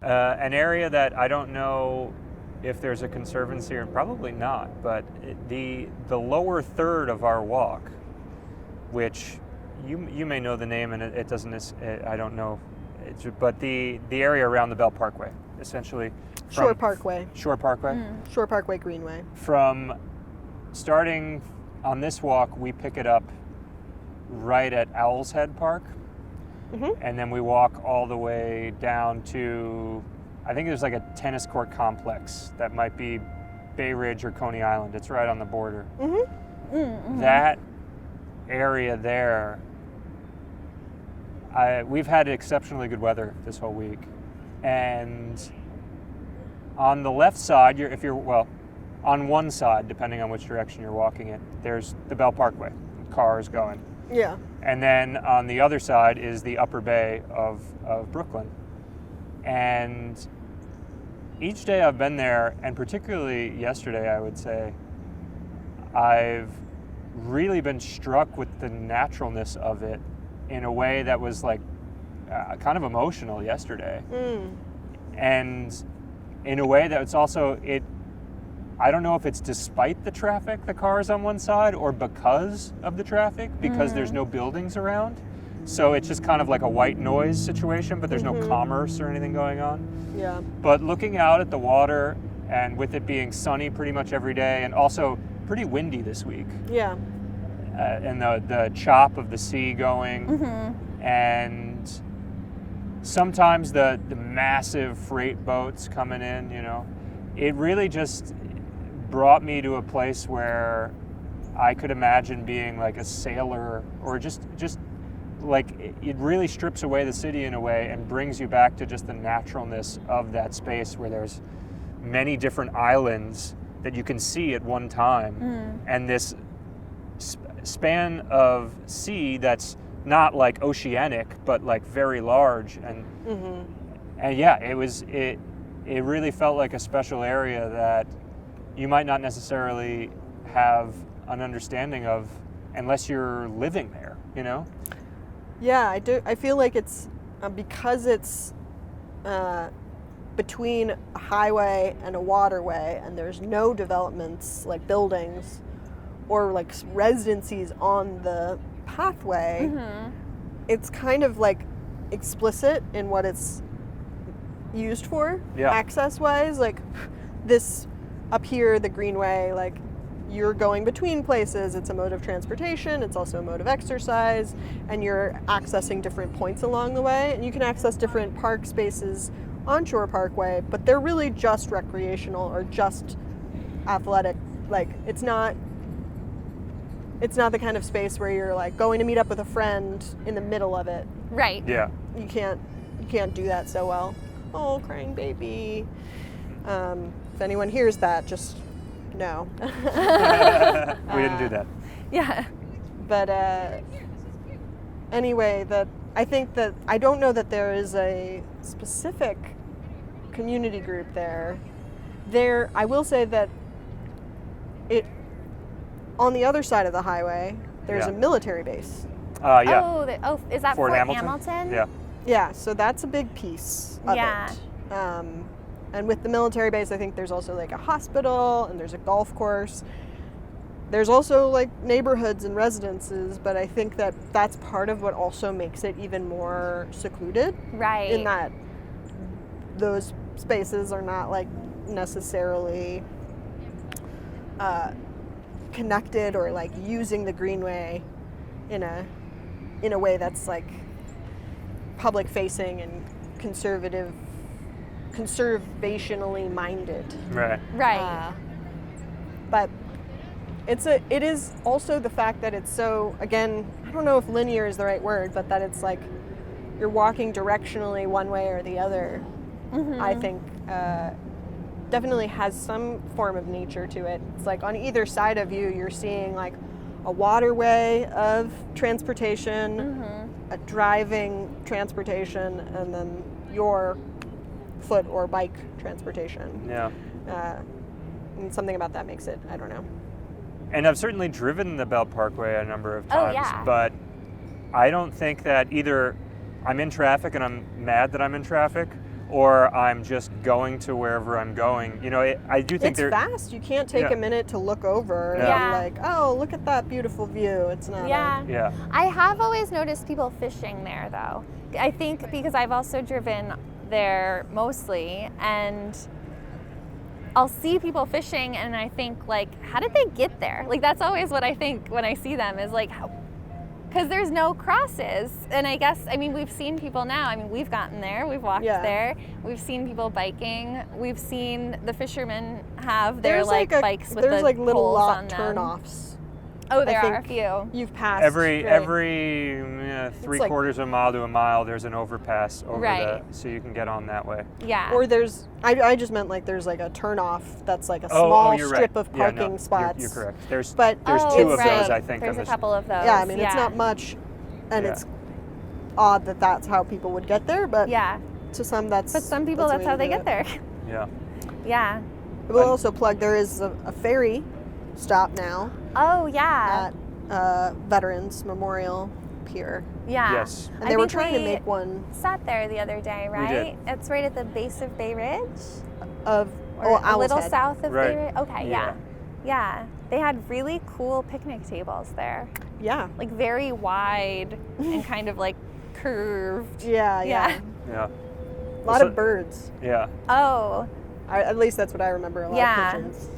An area that I don't know if there's a conservancy or probably not, but the lower third of our walk, which you may know the name, and it doesn't. I don't know, but the area around the Bell Parkway, essentially. Shore Parkway. Shore Parkway. Shore Parkway Greenway. From starting on this walk, we pick it up right at Owl's Head Park. And then we walk all the way down to, I think there's like a tennis court complex that might be Bay Ridge or Coney Island. It's right on the border. That area there, we've had exceptionally good weather this whole week. And on the left side, on one side, depending on which direction you're walking it, there's the Bell Parkway, cars going. Yeah. And then on the other side is the upper bay of Brooklyn. And each day I've been there, and particularly yesterday, I would say, I've really been struck with the naturalness of it in a way that was like kind of emotional yesterday. And in a way that it's also, I don't know if it's despite the traffic, the cars on one side, or because of the traffic, because there's no buildings around. So it's just kind of like a white noise situation, but there's no commerce or anything going on. Yeah. But looking out at the water, and with it being sunny pretty much every day, and also pretty windy this week. Yeah. And the chop of the sea going, and sometimes the massive freight boats coming in, it really just brought me to a place where I could imagine being like a sailor, or just like it really strips away the city in a way and brings you back to just the naturalness of that space where there's many different islands that you can see at one time, and this span of sea that's not like oceanic but like very large, and yeah, it really felt like a special area that you might not necessarily have an understanding of unless you're living there, Yeah, I do. I feel like it's because it's between a highway and a waterway, and there's no developments like buildings or like residencies on the pathway. It's kind of like explicit in what it's used for, access-wise. Like this up here, the Greenway, like you're going between places. It's a mode of transportation. It's also a mode of exercise, and you're accessing different points along the way. And you can access different park spaces on Shore Parkway, but they're really just recreational or just athletic. Like it's not the kind of space where you're like going to meet up with a friend in the middle of it. Right. Yeah. You can't do that so well. Oh, crying baby. If anyone hears that, just no. We didn't do that. Yeah. But anyway, I think that I don't know that there is a specific community group there. I will say that on the other side of the highway, there's a military base. Yeah. Is that Fort Hamilton? Yeah. Yeah, so that's a big piece of it. And with the military base, I think there's also like a hospital, and there's a golf course. There's also like neighborhoods and residences, but I think that that's part of what also makes it even more secluded. Right. In that those spaces are not like necessarily connected or like using the Greenway in a way that's like public facing and conservationally minded. Right. Right. But it is also the fact that it's so, again, I don't know if linear is the right word, but that it's like you're walking directionally one way or the other. I think definitely has some form of nature to it. It's like on either side of you, you're seeing like a waterway of transportation, a driving transportation, and then your foot or bike transportation. Yeah. And something about that makes it, I don't know. And I've certainly driven the Belt Parkway a number of times, yeah. but I don't think that either I'm in traffic and I'm mad that I'm in traffic, or I'm just going to wherever I'm going. You know, I do think It's fast. You can't take Yeah. a minute to look over Yeah. and be like, oh, look at that beautiful view. It's not. Yeah. Yeah. I have always noticed people fishing there, though. I think because I've also driven there mostly, and I'll see people fishing, and I think, like, how did they get there? Like, that's always what I think when I see them, is like, because there's no crosses. And I guess, I mean, we've seen people now. I mean, we've gotten there. We've walked there. We've seen people biking. We've seen the fishermen have their, There's like bikes with the there's like little poles lot on them. turnoffs. Oh, there I are a think few. You've passed Every right? every 3/4 of a mile to a mile, there's an overpass over Right. so you can get on that way. Yeah. Or there's, I just meant like there's like a turnoff that's like a Oh, small you're strip right. of Yeah, no, parking spots. You're correct. There's But there's Oh, two of right. those, I think. There's on a this. couple of those. Yeah, I mean, it's not much, and Yeah. it's odd that that's how people would get there, but Yeah. to some that's. But some people, that's the way how to they do get it. there. Yeah. Yeah. We'll also plug there is a ferry stop now Oh, yeah. at Veterans Memorial Pier, Yeah. Yes. and I they were think trying to we make one sat there the other day, right? did. It's right at the base of Bay Ridge? of Or a Owl's little Head. south of Right. Bay Ridge? Okay, yeah. Yeah. Yeah. They had really cool picnic tables there. Yeah, Like very wide and kind of like curved. yeah. Yeah. Yeah. A lot So- of birds. Yeah. Oh, At least that's what I remember. A lot Yeah. of pigeons.